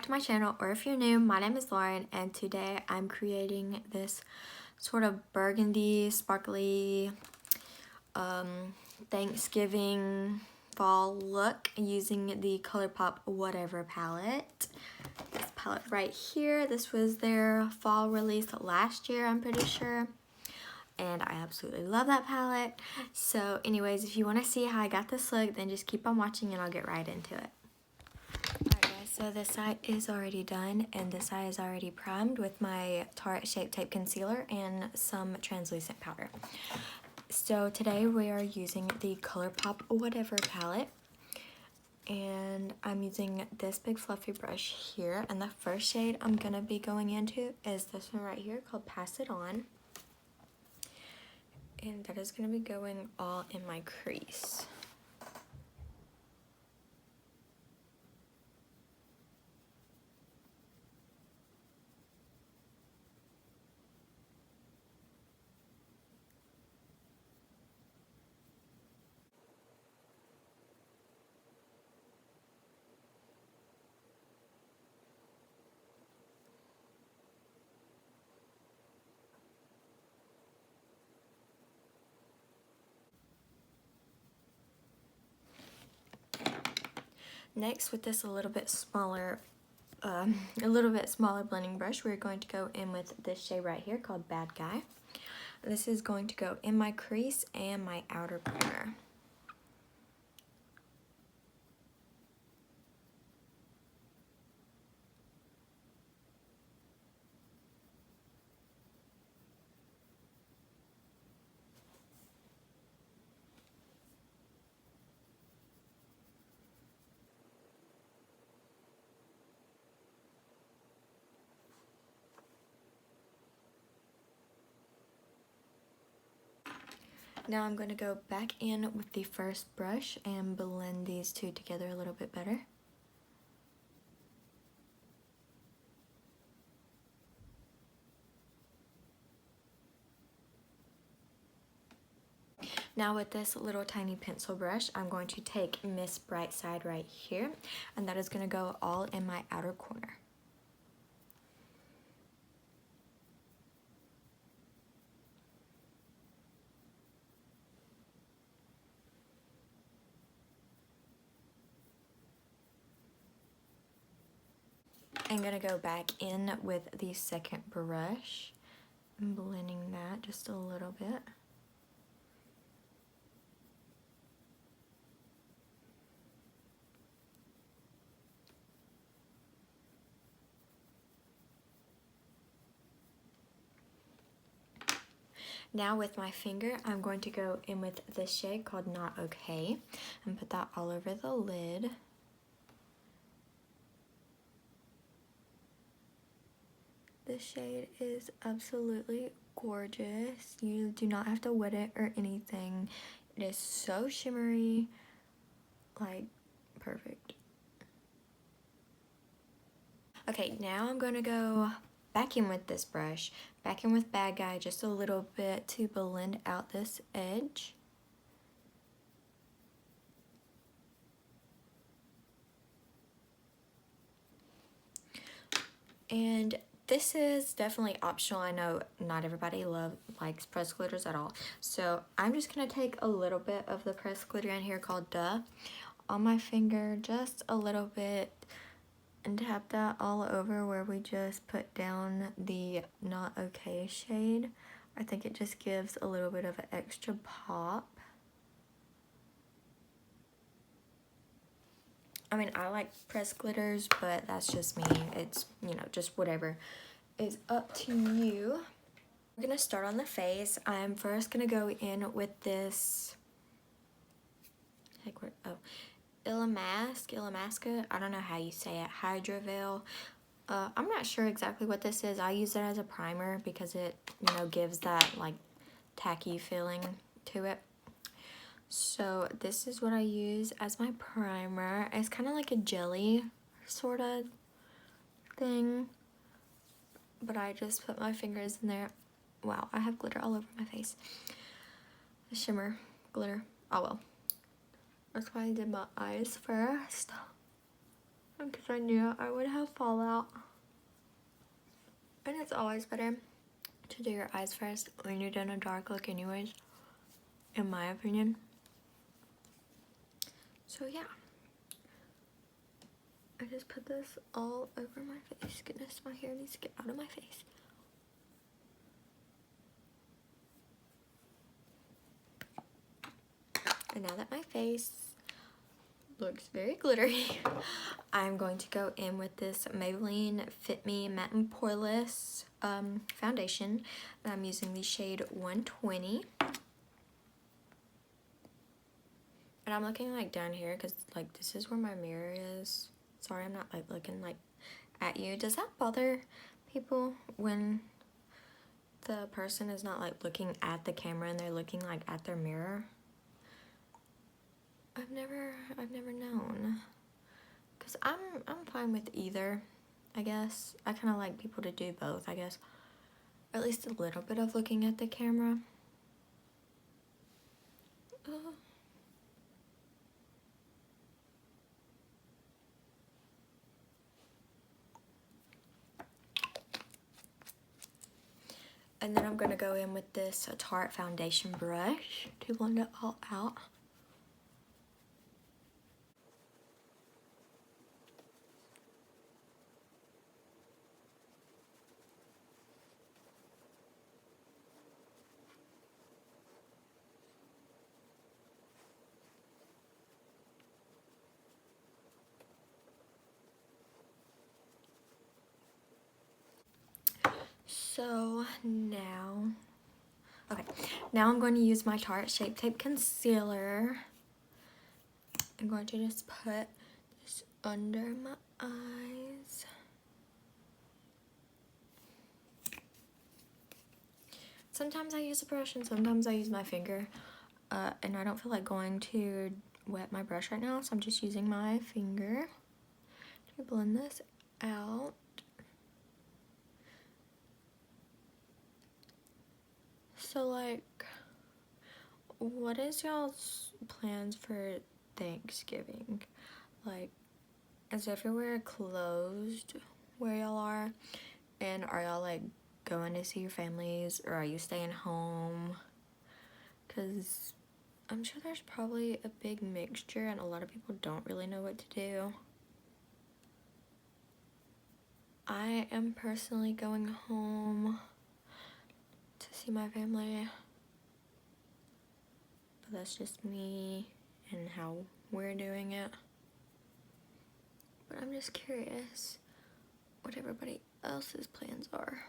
to my channel, or if you're new, my name is Lauren, and today I'm creating this sort of burgundy, sparkly, Thanksgiving fall look using the Colourpop Whatever palette. This palette right here, this was their fall release last year, I'm pretty sure. And I absolutely love that palette. So anyways, if you want to see how I got this look, then just keep on watching and I'll get right into it. Alright guys, so this eye is already done and this eye is already primed with my Tarte Shape Tape Concealer and some translucent powder. So today we are using the Colourpop Whatever palette. And I'm using this big fluffy brush here. And the first shade I'm going to be going into is this one right here called Pass It On. And that is going to be going all in my crease. Next, with this a little bit smaller blending brush, we're going to go in with this shade right here called Bad Guy. This is going to go in my crease and my outer corner. Now I'm going to go back in with the first brush and blend these two together a little bit better. Now with this little tiny pencil brush, I'm going to take Miss Brightside right here, and that is going to go all in my outer corner. I'm going to go back in with the second brush and blending that just a little bit. Now with my finger, I'm going to go in with this shade called Not Okay and put that all over the lid. This shade is absolutely gorgeous. You do not have to wet it or anything. It is so shimmery, like perfect. Okay, now I'm going to go back in with this brush, back in with Bad Guy just a little bit to blend out this edge. And this is definitely optional. I know not everybody likes pressed glitters at all. So I'm just going to take a little bit of the pressed glitter in here called Duh on my finger, just a little bit, and tap that all over where we just put down the Not Okay shade. I think it just gives a little bit of an extra pop. I mean, I like pressed glitters, but that's just me. It's, you know, just whatever is up to you. We're gonna start on the face. I'm first gonna go in with this, Illamasqua, I don't know how you say it, Hydra Veil. I'm not sure exactly what this is. I use it as a primer because it, you know, gives that like tacky feeling to it. So this is what I use as my primer. It's kind of like a jelly sort of thing, but I just put my fingers in there. Wow, I have glitter all over my face. The shimmer glitter. Oh well. That's why I did my eyes first. because I knew I would have fallout. And it's always better to do your eyes first when you're doing a dark look anyways, in my opinion. So yeah. I just put this all over my face. Goodness, my hair needs to get out of my face. And now that my face looks very glittery, I'm going to go in with this Maybelline Fit Me Matte and Poreless foundation. And I'm using the shade 120. And I'm looking like down here because like this is where my mirror is. Sorry, I'm not like looking like at you. Does that bother people when the person is not like looking at the camera and they're looking like at their mirror? I've never known. Cause I'm fine with either, I guess. I kind of like people to do both, I guess. Or at least a little bit of looking at the camera. And then I'm gonna go in with this Tarte foundation brush to blend it all out. So now, okay, now I'm going to use my Tarte Shape Tape Concealer. I'm going to just put this under my eyes. Sometimes I use a brush and sometimes I use my finger. And I don't feel like going to wet my brush right now, so I'm just using my finger to blend this out. So like, what is y'all's plans for Thanksgiving? Like, is everywhere closed where y'all are? And are y'all like going to see your families, or are you staying home? Because I'm sure there's probably a big mixture and a lot of people don't really know what to do. I am personally going home to see my family, but that's just me and how we're doing it. But I'm just curious what everybody else's plans are.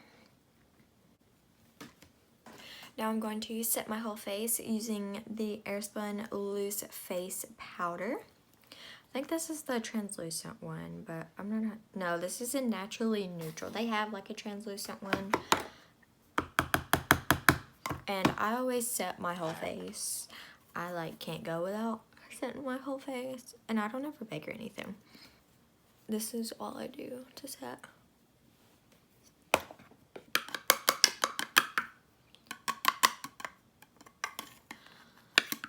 Now I'm going to set my whole face using the Airspun Loose Face Powder. I think this is the translucent one, but I'm not, no, this is a Naturally Neutral. They have like a translucent one. And I always set my whole face. I like can't go without setting my whole face. And I don't ever bake or anything. This is all I do to set.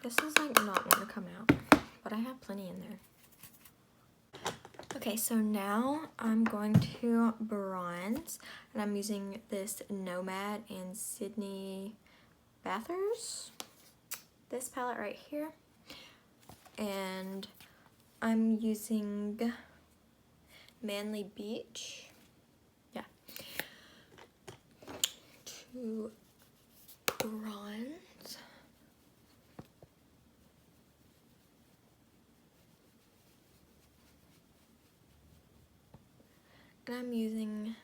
This is like not going to come out, but I have plenty in there. Okay, so now I'm going to bronze, and I'm using this Nomad and Sydney Bathurst, this palette right here, and I'm using Manly Beach, yeah, to bronze. And I'm using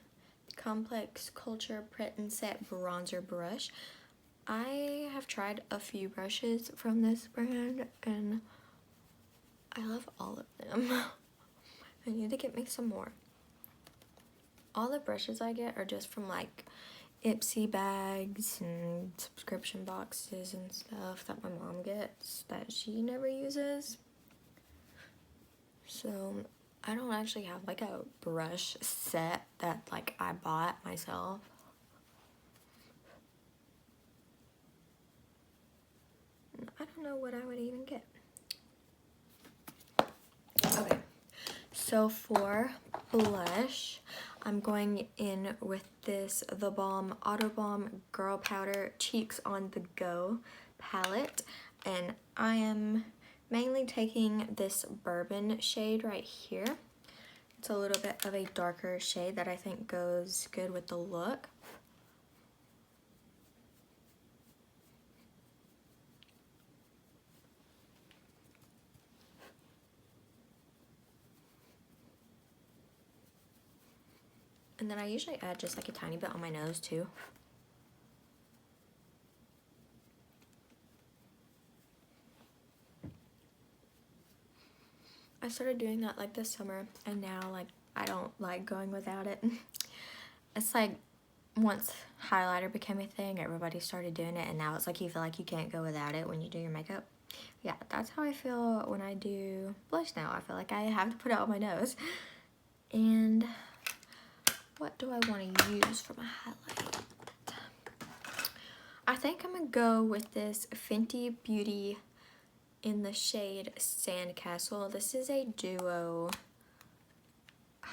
the Complex Culture Print and Set Bronzer Brush. I have tried a few brushes from this brand and I love all of them. I need to get me some more. All the brushes I get are just from like Ipsy bags and subscription boxes and stuff that my mom gets that she never uses. So I don't actually have like a brush set that like I bought myself. I don't know what I would even get. Okay, So for blush, I'm going in with this The Balm Auto Balm Girl Powder Cheeks on the Go palette, and I am mainly taking this Bourbon shade right here. It's a little bit of a darker shade that I think goes good with the look. And then I usually add just like a tiny bit on my nose too. I started doing that like this summer, and now like I don't like going without it. It's like once highlighter became a thing, everybody started doing it, and now it's like you feel like you can't go without it when you do your makeup. Yeah, that's how I feel when I do blush now. I feel like I have to put it on my nose. And what do I want to use for my highlight? I think I'm going to go with this Fenty Beauty in the shade Sandcastle. This is a duo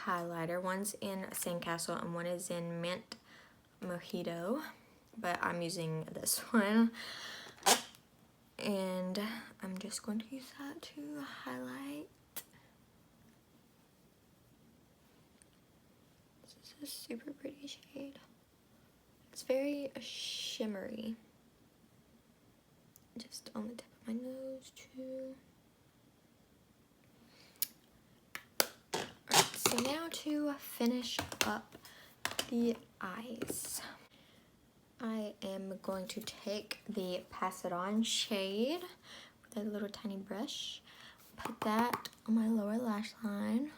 highlighter. One's in Sandcastle and one is in Mint Mojito, but I'm using this one. And I'm just going to use that to highlight. This is a super pretty shade. It's very shimmery. Just on the tip of my nose too. Alright, so now to finish up the eyes, I am going to take the Pass It On shade with a little tiny brush, put that on my lower lash line.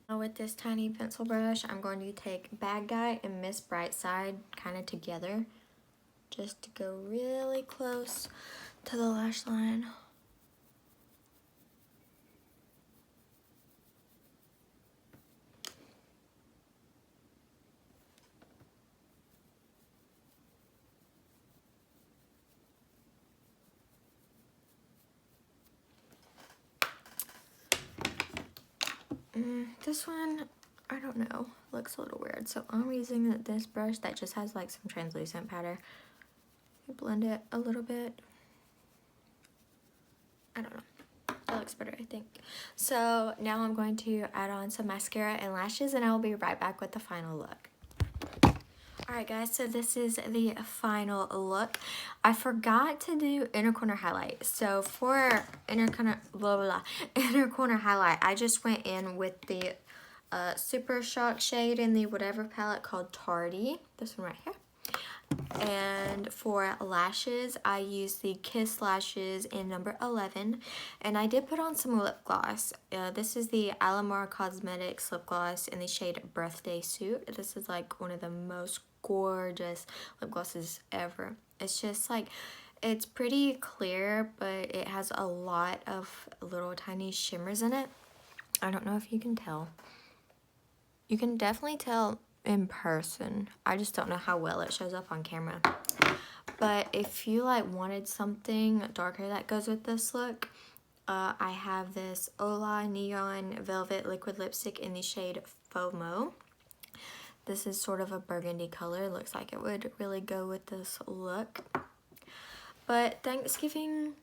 Now with this tiny pencil brush, I'm going to take Bad Guy and Miss Brightside kind of together, just to go really close to the lash line. This one, I don't know, looks a little weird, so I'm using this brush that just has like some translucent powder. Blend it a little bit. I don't know, that looks better, I think. So now I'm going to add on some mascara and lashes, and I will be right back with the final look. Alright guys, so this is the final look. I forgot to do inner corner highlight. So for inner corner highlight, I just went in with the Super Shock shade in the Whatever palette called Tardy. This one right here. And for lashes, I used the Kiss Lashes in number 11. And I did put on some lip gloss. This is the Alamar Cosmetics lip gloss in the shade Birthday Suit. This is like one of the most gorgeous lip glosses ever. It's just like, it's pretty clear, but it has a lot of little tiny shimmers in it. I don't know if you can tell. You can definitely tell in person. I just don't know how well it shows up on camera. But if you like wanted something darker that goes with this look, I have this Ola Neon Velvet Liquid Lipstick in the shade FOMO. This is sort of a burgundy color. Looks like it would really go with this look. But Thanksgiving,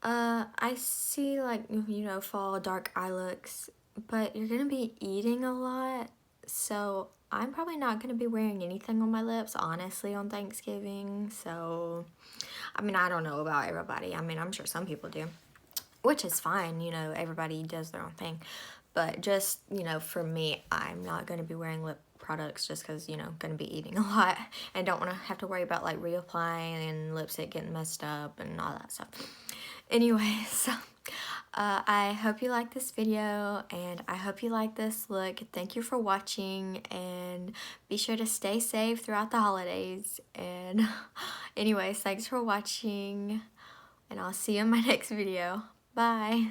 I see like, you know, fall dark eye looks, but you're gonna be eating a lot. So I'm probably not going to be wearing anything on my lips, honestly, on Thanksgiving. So, I mean, I don't know about everybody. I mean, I'm sure some people do, which is fine. You know, everybody does their own thing. But just, you know, for me, I'm not going to be wearing lip products just because, you know, going to be eating a lot. And don't want to have to worry about, like, reapplying and lipstick getting messed up and all that stuff. Anyway, so I hope you like this video, and I hope you like this look. Thank you for watching, and be sure to stay safe throughout the holidays. And anyways, thanks for watching, and I'll see you in my next video. Bye.